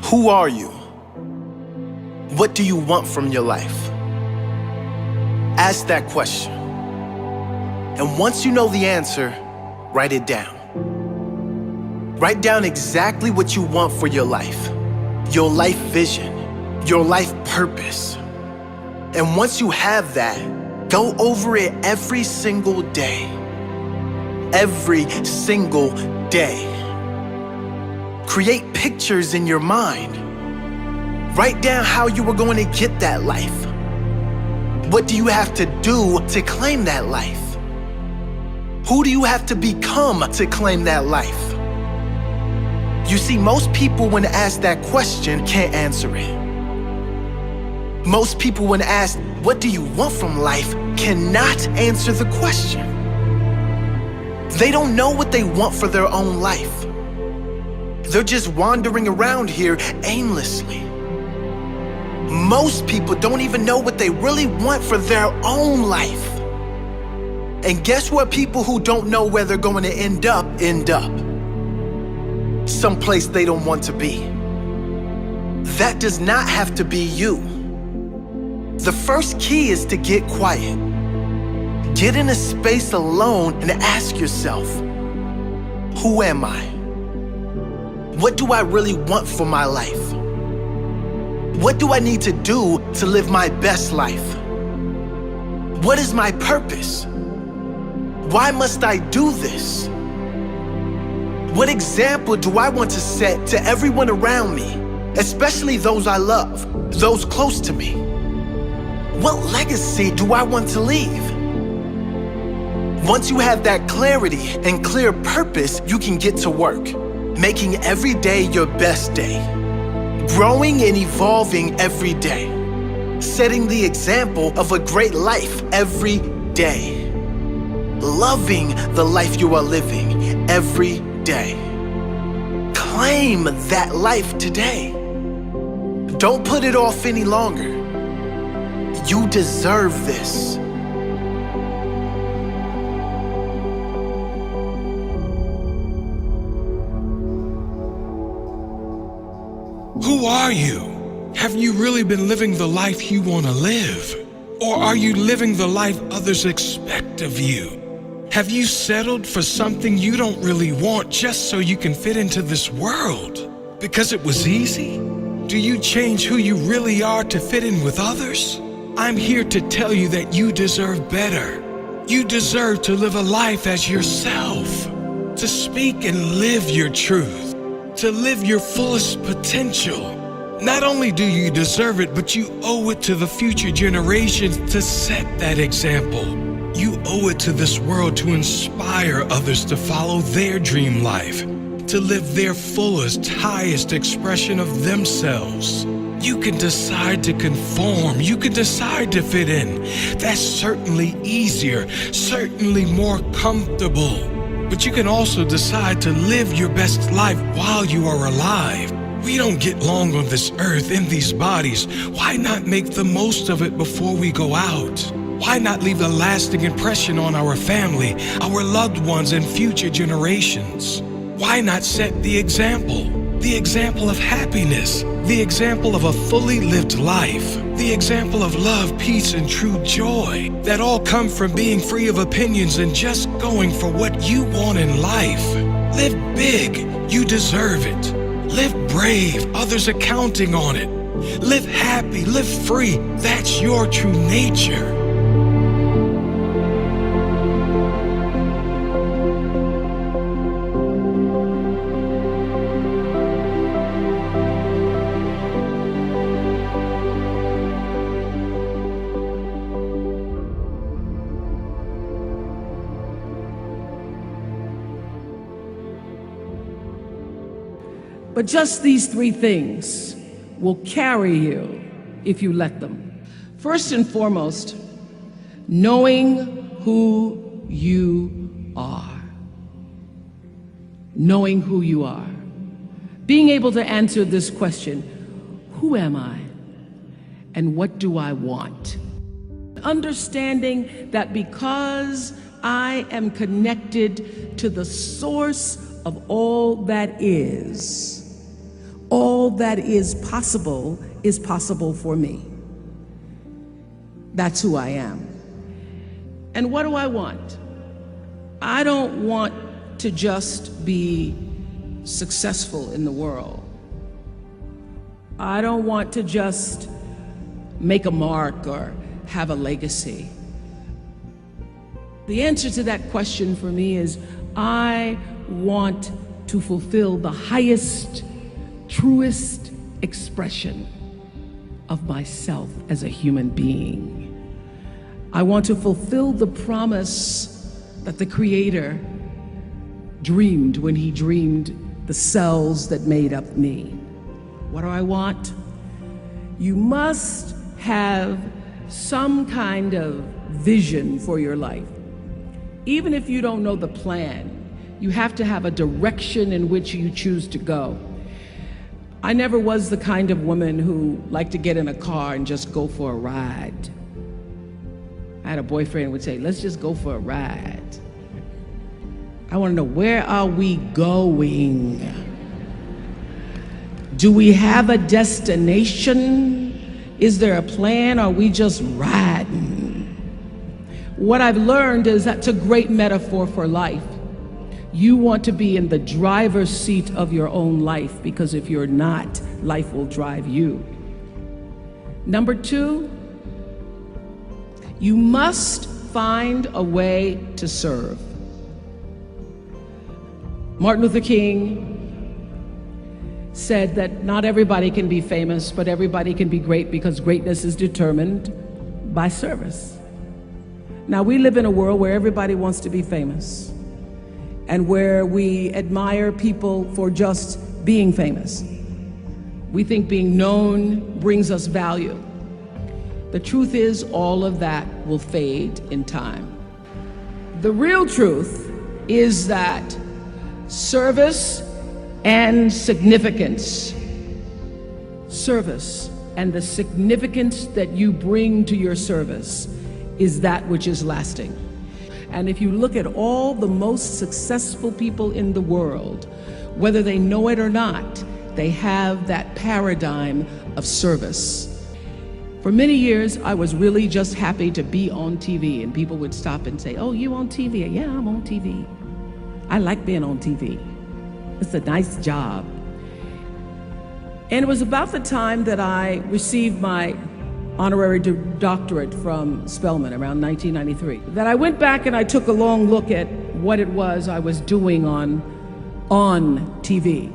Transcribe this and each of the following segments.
Who are you? What do you want from your life? Ask that question. And once you know the answer, write it down. Write down exactly what you want for your life vision, your life purpose. And once you have that, go over it every single day. Every single day. Create pictures in your mind. Write down how you are going to get that life. What do you have to do to claim that life? Who do you have to become to claim that life? You see, most people, when asked that question, can't answer it. Most people, when asked, what do you want from life, cannot answer the question. They don't know what they want for their own life. They're just wandering around here aimlessly. Most people don't even know what they really want for their own life. And guess what? People who don't know where they're going to end up. Someplace they don't want to be. That does not have to be you. The first key is to get quiet. Get in a space alone and ask yourself, who am I? What do I really want for my life? What do I need to do to live my best life? What is my purpose? Why must I do this? What example do I want to set to everyone around me, especially those I love, those close to me? What legacy do I want to leave? Once you have that clarity and clear purpose, you can get to work, making every day your best day, growing and evolving every day, setting the example of a great life every day, loving the life you are living every day. Claim that life today. Don't put it off any longer. You deserve this. Who are you? Have you really been living the life you want to live? Or are you living the life others expect of you? Have you settled for something you don't really want just so you can fit into this world? Because it was easy? Do you change who you really are to fit in with others? I'm here to tell you that you deserve better. You deserve to live a life as yourself, to speak and live your truth, to live your fullest potential. Not only do you deserve it, but you owe it to the future generations to set that example. You owe it to this world to inspire others to follow their dream life, to live their fullest, highest expression of themselves. You can decide to conform. You can decide to fit in. That's certainly easier, certainly more comfortable. But you can also decide to live your best life while you are alive. We don't get long on this earth in these bodies. Why not make the most of it before we go out? Why not leave a lasting impression on our family, our loved ones, and future generations? Why not set the example of happiness, the example of a fully lived life, the example of love, peace, and true joy that all come from being free of opinions and just going for what you want in life? Live big, you deserve it. Live brave, others are counting on it. Live happy, live free, that's your true nature. But just these three things will carry you if you let them. First and foremost, knowing who you are. Knowing who you are. Being able to answer this question, who am I? And what do I want? Understanding that because I am connected to the source of all that is, all all that is possible for me. That's who I am. And what do I want? I don't want to just be successful in the world. I don't want to just make a mark or have a legacy. The answer to that question for me is I want to fulfill the highest, truest expression of myself as a human being. I want to fulfill the promise that the Creator dreamed when He dreamed the cells that made up me. What do I want? You must have some kind of vision for your life. Even if you don't know the plan, you have to have a direction in which you choose to go. I never was the kind of woman who liked to get in a car and just go for a ride. I had a boyfriend who would say, let's just go for a ride. I want to know, where are we going? Do we have a destination? Is there a plan? Or are we just riding? What I've learned is that's a great metaphor for life. You want to be in the driver's seat of your own life, because if you're not, life will drive you. Number two, you must find a way to serve. Martin Luther King said that not everybody can be famous, but everybody can be great, because greatness is determined by service. Now, we live in a world where everybody wants to be famous, and where we admire people for just being famous. We think being known brings us value. The truth is, all of that will fade in time. The real truth is that service and significance, service and the significance that you bring to your service is that which is lasting. And if you look at all the most successful people in the world, whether they know it or not, they have that paradigm of service. For many years, I was really just happy to be on TV, and people would stop and say, oh, you on TV? Yeah, I'm on TV. I like being on TV. It's a nice job. And it was about the time that I received my honorary doctorate from Spelman around 1993, that I went back and I took a long look at what it was I was doing on TV,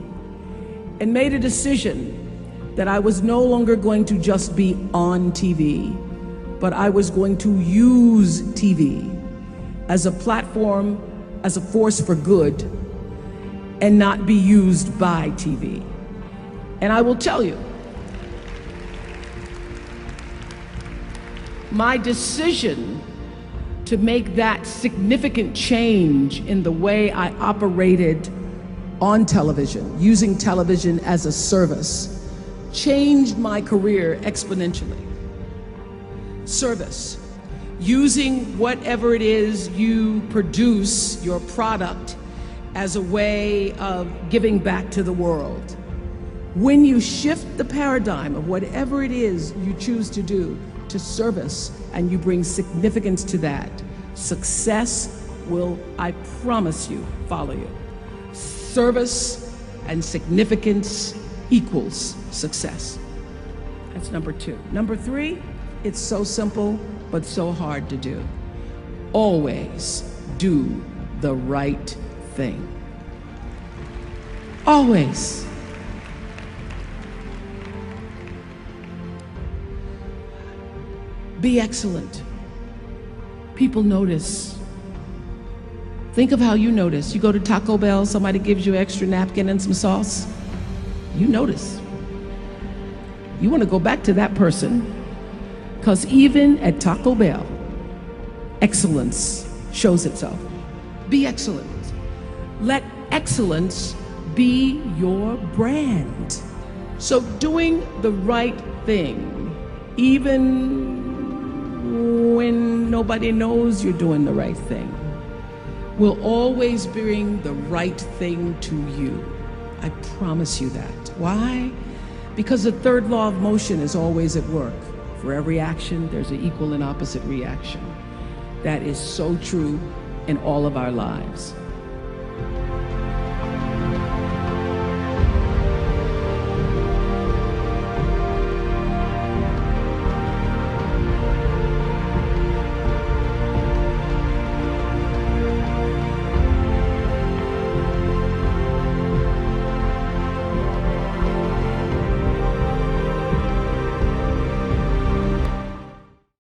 and made a decision that I was no longer going to just be on TV, but I was going to use TV as a platform, as a force for good, and not be used by TV. And I will tell you, my decision to make that significant change in the way I operated on television, using television as a service, changed my career exponentially. Service, using whatever it is you produce, your product, as a way of giving back to the world. When you shift the paradigm of whatever it is you choose to do to service, and you bring significance to that, success will, I promise you, follow you. Service and significance equals success. That's number two. Number three, it's so simple, but so hard to do. Always do the right thing. Always. Be excellent. People notice. Think of how you notice. You go to Taco Bell, somebody gives you an extra napkin and some sauce. You notice. You want to go back to that person, because even at Taco Bell, excellence shows itself. Be excellent. Let excellence be your brand. So doing the right thing, even when nobody knows you're doing the right thing, will always bring the right thing to you. I promise you that. Why? Because the third law of motion is always at work. For every action, there's an equal and opposite reaction. That is so true in all of our lives.